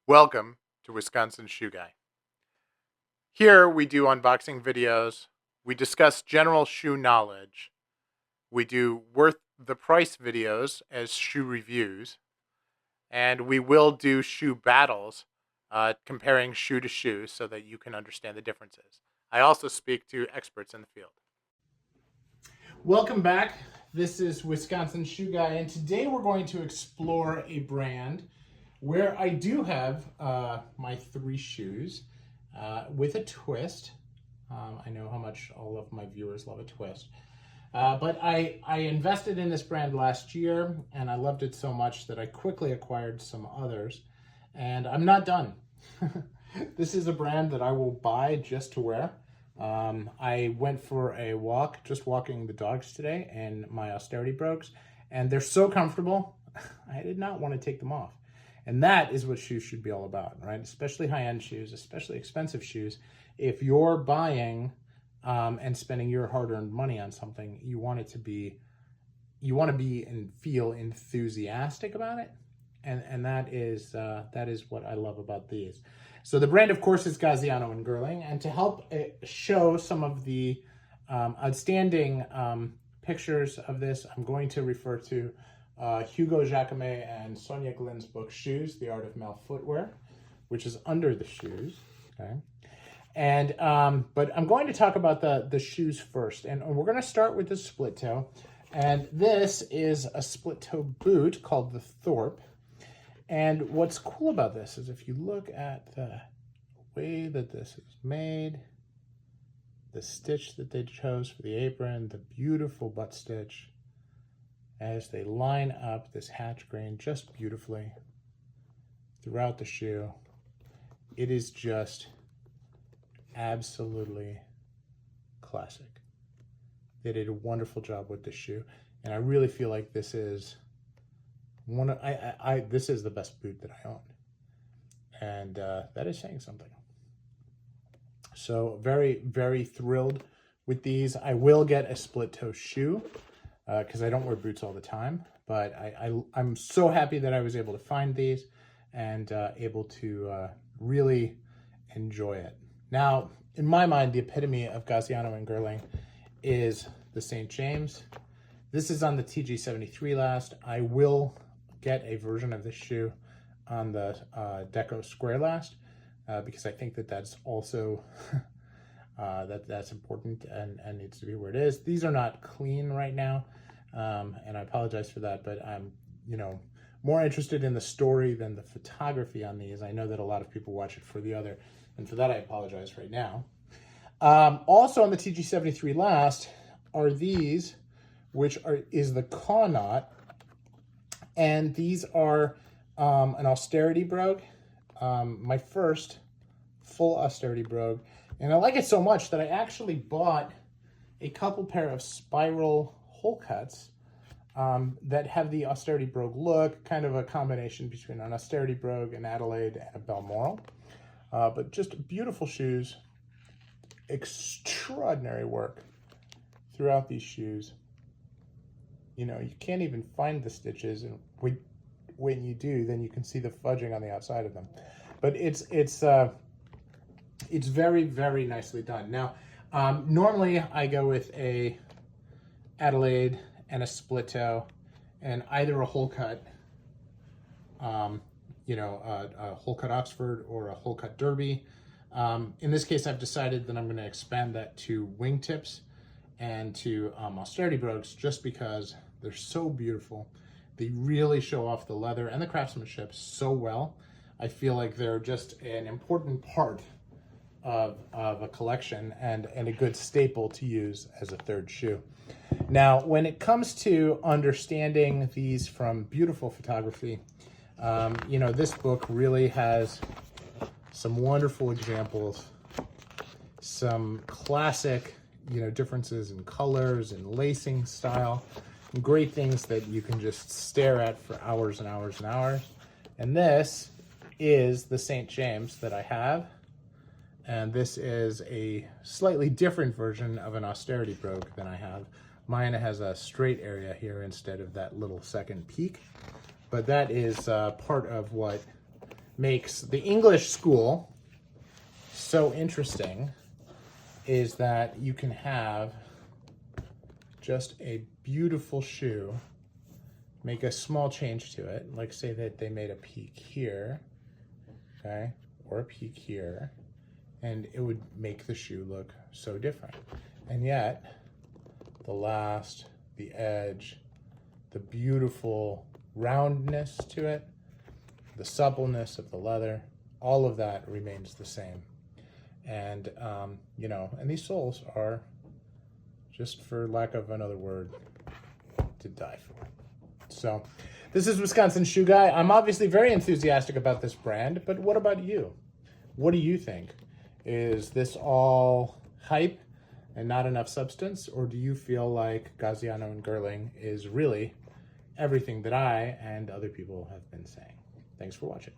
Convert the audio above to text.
Welcome to Wisconsin Shoe Guy. Here we do unboxing videos, we discuss general shoe knowledge, we do worth the price videos as shoe reviews, and we will do shoe battles, comparing shoe to shoe so that you can understand the differences. I also speak to experts in the field. Welcome back. This is Wisconsin Shoe Guy, and today we're going to explore a brand where I do have my three shoes with a twist. I know how much all of my viewers love a twist. But I invested in this brand last year, and I loved it so much that I quickly acquired some others. And I'm not done. This is a brand that I will buy just to wear. I went for a walk, just walking the dogs today in my Austerity Brogues, and they're so comfortable, I did not want to take them off. And that is what shoes should be all about, right? Especially high-end shoes, especially expensive shoes. If you're buying and spending your hard-earned money on something, you want to be and feel enthusiastic about it. And that is what I love about these. So the brand, of course, is Gaziano and Girling. And to help show some of the outstanding pictures of this, I'm going to refer to Hugo Jacquemet and Sonia Glynn's book, Shoes, The Art of Male Footwear, which is under the shoes, okay? And, but I'm going to talk about the shoes first, and we're gonna start with the split toe. And this is a split toe boot called the Thorpe. And what's cool about this is if you look at the way that this is made, the stitch that they chose for the apron, the beautiful butt stitch, as they line up this hatch grain just beautifully throughout the shoe. It is just absolutely classic. They did a wonderful job with this shoe, and I really feel like this is this is the best boot that I own, and that is saying something. So very, very thrilled with these. I will get a split toe shoe, because I don't wear boots all the time, but I'm so happy that I was able to find these and able to really enjoy it. Now, in my mind, the epitome of Gaziano and Girling is the St. James. This is on the TG73 last. I will get a version of this shoe on the Deco Square last, because I think that that's also that's important and needs to be where it is. These are not clean right now. And I apologize for that, but I'm, more interested in the story than the photography on these. I know that a lot of people watch it for the other, and for that I apologize right now. Also on the TG73 last are these, which is the Caw Knot, and these are an Austerity Brogue, my first full Austerity Brogue, and I like it so much that I actually bought a couple pair of spiral hole cuts that have the Austerity Brogue look, kind of a combination between an Austerity Brogue, an Adelaide, and a Balmoral. But just beautiful shoes, extraordinary work throughout these shoes. You can't even find the stitches, and when you do, then you can see the fudging on the outside of them. But it's very, very nicely done. Now, normally I go with a Adelaide and a split toe, and either a hole cut, a hole cut Oxford or a hole cut Derby. In this case, I've decided that I'm going to expand that to wingtips and to Austerity Brogues, just because they're so beautiful. They really show off the leather and the craftsmanship so well. I feel like they're just an important part of a collection and a good staple to use as a third shoe. Now, when it comes to understanding these from beautiful photography, this book really has some wonderful examples, some classic, differences in colors and lacing style, and great things that you can just stare at for hours and hours and hours. And this is the St. James that I have. And this is a slightly different version of an Austerity Brogue than I have. Mine has a straight area here instead of that little second peak. But that is part of what makes the English school so interesting is that you can have just a beautiful shoe, make a small change to it, like say that they made a peak here, okay, or a peak here, and it would make the shoe look so different. And yet, the edge, the beautiful roundness to it, the suppleness of the leather, all of that remains the same. And, you know, and these soles are, just for lack of another word, to die for. So this is Wisconsin Shoe Guy. I'm obviously very enthusiastic about this brand, but what about you? What do you think? Is this all hype and not enough substance, or do you feel like Gaziano and Girling is really everything that I and other people have been saying? Thanks for watching.